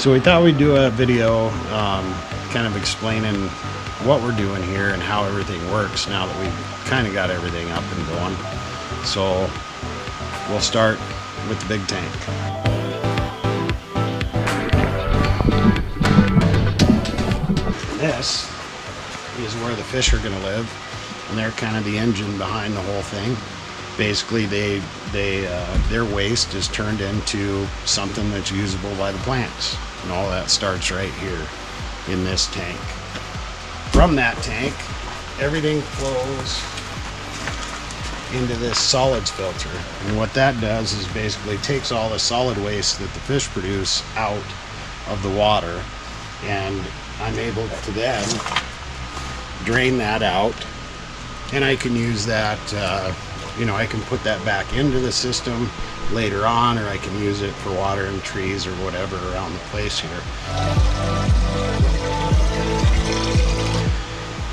So we thought we'd do a video kind of explaining what we're doing here and how everything works now that we've kind of got everything up and going. So we'll start with the big tank. This is where the fish are going to live, and they're kind of the engine behind the whole thing. Basically, their waste is turned into something that's usable by the plants, and all that starts right here in this tank. From that tank, everything flows into this solids filter, and what that does is basically takes all the solid waste that the fish produce out of the water, and I'm able to then drain that out, and I can use that I can put that back into the system later on, or I can use it for watering trees or whatever around the place here.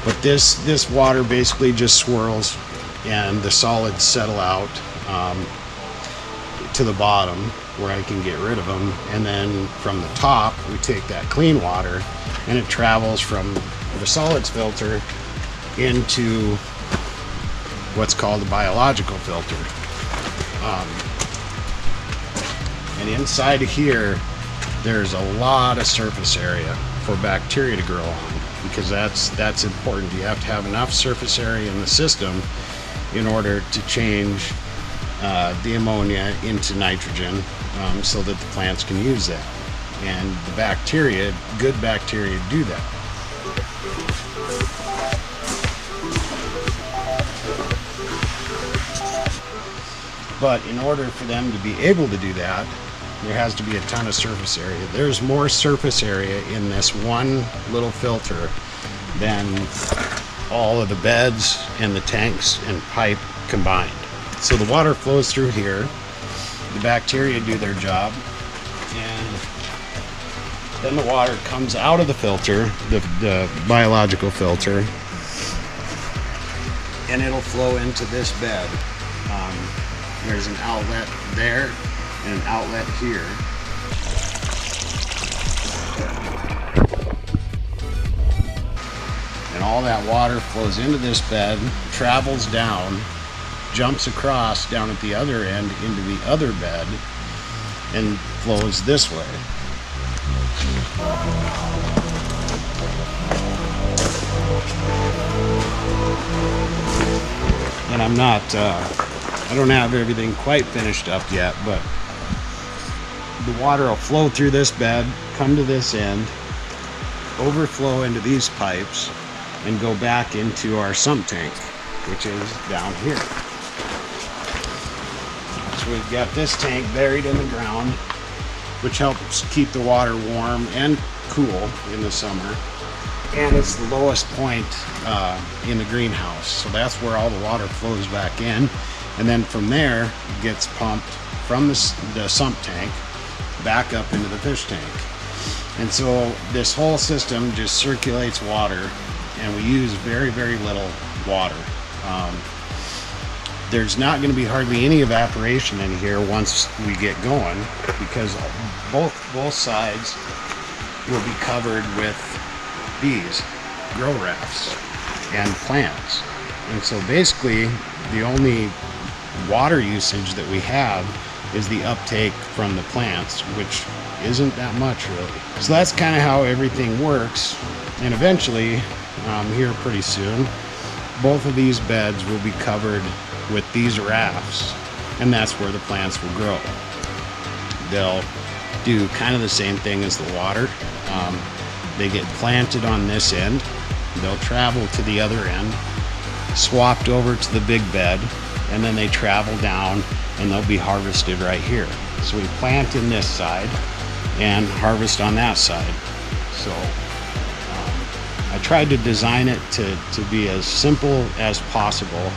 But this water basically just swirls and the solids settle out to the bottom where I can get rid of them, and then from the top we take that clean water and it travels from the solids filter into what's called a biological filter. And inside of here there's a lot of surface area for bacteria to grow on, because that's important. You have to have enough surface area in the system in order to change the ammonia into nitrogen, so that the plants can use that, and the bacteria, good bacteria, do that. But in order for them to be able to do that, there has to be a ton of surface area. There's more surface area in this one little filter than all of the beds and the tanks and pipe combined. So the water flows through here, the bacteria do their job, and then the water comes out of the filter, the biological filter, and it'll flow into this bed. There's an outlet there and an outlet here. And all that water flows into this bed, travels down, jumps across down at the other end into the other bed, and flows this way. And I don't have everything quite finished up yet, but the water will flow through this bed, come to this end, overflow into these pipes, and go back into our sump tank, which is down here. So we've got this tank buried in the ground, which helps keep the water warm and cool in the summer. And it's the lowest point in the greenhouse. So that's where all the water flows back in. And then from there, it gets pumped from the sump tank back up into the fish tank. And so this whole system just circulates water, and we use very, very little water. There's not going to be hardly any evaporation in here once we get going, because both sides will be covered with these grow rafts and plants. And so basically the only water usage that we have is the uptake from the plants, which isn't that much really. So that's kind of how everything works. And eventually, here pretty soon, both of these beds will be covered with these rafts, and that's where the plants will grow. They'll do kind of the same thing as the water. They get planted on this end, they'll travel to the other end, swapped over to the big bed, and then they travel down and they'll be harvested right here. So we plant in this side and harvest on that side. So I tried to design it to be as simple as possible,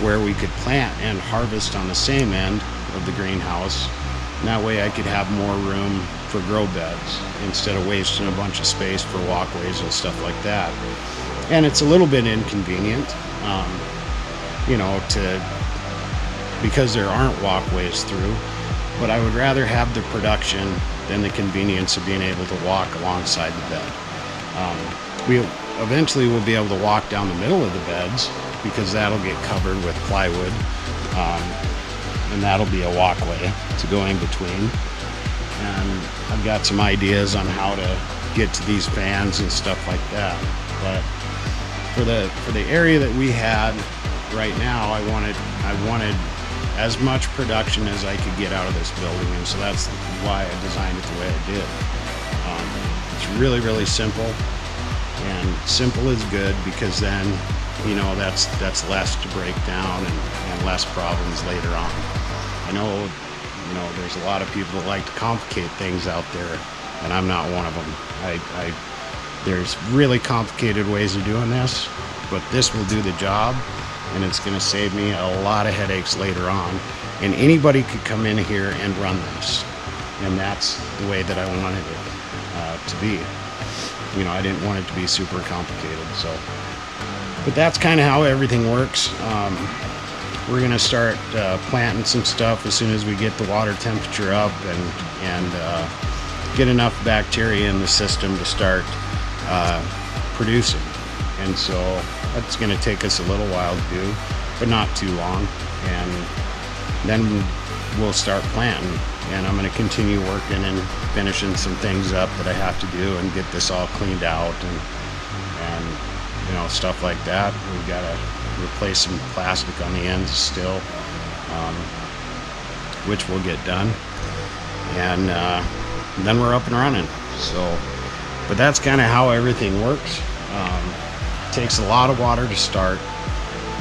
where we could plant and harvest on the same end of the greenhouse. And that way I could have more room for grow beds instead of wasting a bunch of space for walkways and stuff like that. And it's a little bit inconvenient, because there aren't walkways through, but I would rather have the production then the convenience of being able to walk alongside the bed. We eventually will be able to walk down the middle of the beds because that'll get covered with plywood, and that'll be a walkway to go in between. And I've got some ideas on how to get to these fans and stuff like that. But for the area that we had right now, I wanted as much production as I could get out of this building, and so that's why I designed it the way I did. It's really, really simple, and simple is good because then, you know, that's less to break down and less problems later on. I know, you know, there's a lot of people that like to complicate things out there, and I'm not one of them. There's really complicated ways of doing this, but this will do the job, and it's going to save me a lot of headaches later on. And anybody could come in here and run this, and that's the way that I wanted it to be. You know, I didn't want it to be super complicated. So, but that's kind of how everything works. We're going to start planting some stuff as soon as we get the water temperature up and get enough bacteria in the system to start producing. And so that's going to take us a little while to do, but not too long. And then we'll start planting, and I'm going to continue working and finishing some things up that I have to do and get this all cleaned out and you know, stuff like that. We've got to replace some plastic on the ends still, which will get done, and then we're up and running. So, but that's kind of how everything works. It takes a lot of water to start,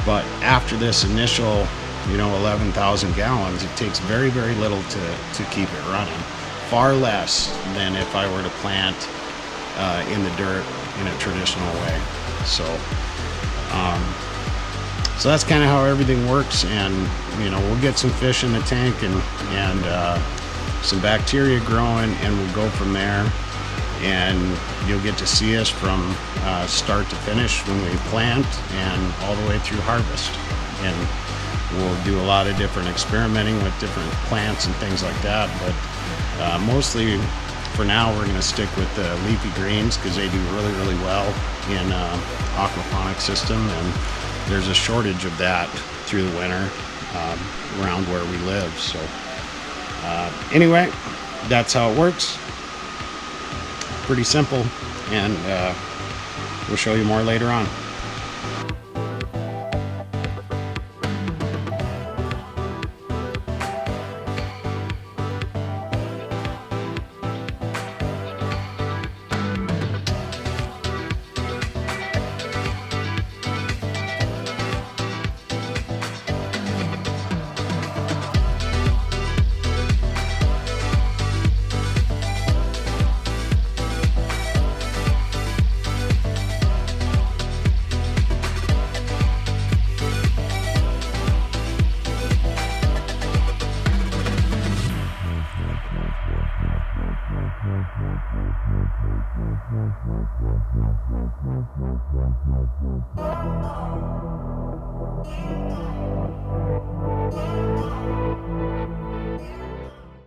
but after this initial, you know, 11,000 gallons, it takes very, very little to keep it running. Far less than if I were to plant in the dirt in a traditional way. So, so that's kind of how everything works, and you know, we'll get some fish in the tank and some bacteria growing, and we'll go from there. And you'll get to see us from start to finish when we plant and all the way through harvest. And we'll do a lot of different experimenting with different plants and things like that, but mostly for now we're going to stick with the leafy greens because they do really, really well in aquaponic system, and there's a shortage of that through the winter around where we live. So anyway, that's how it works. Pretty simple, and we'll show you more later on.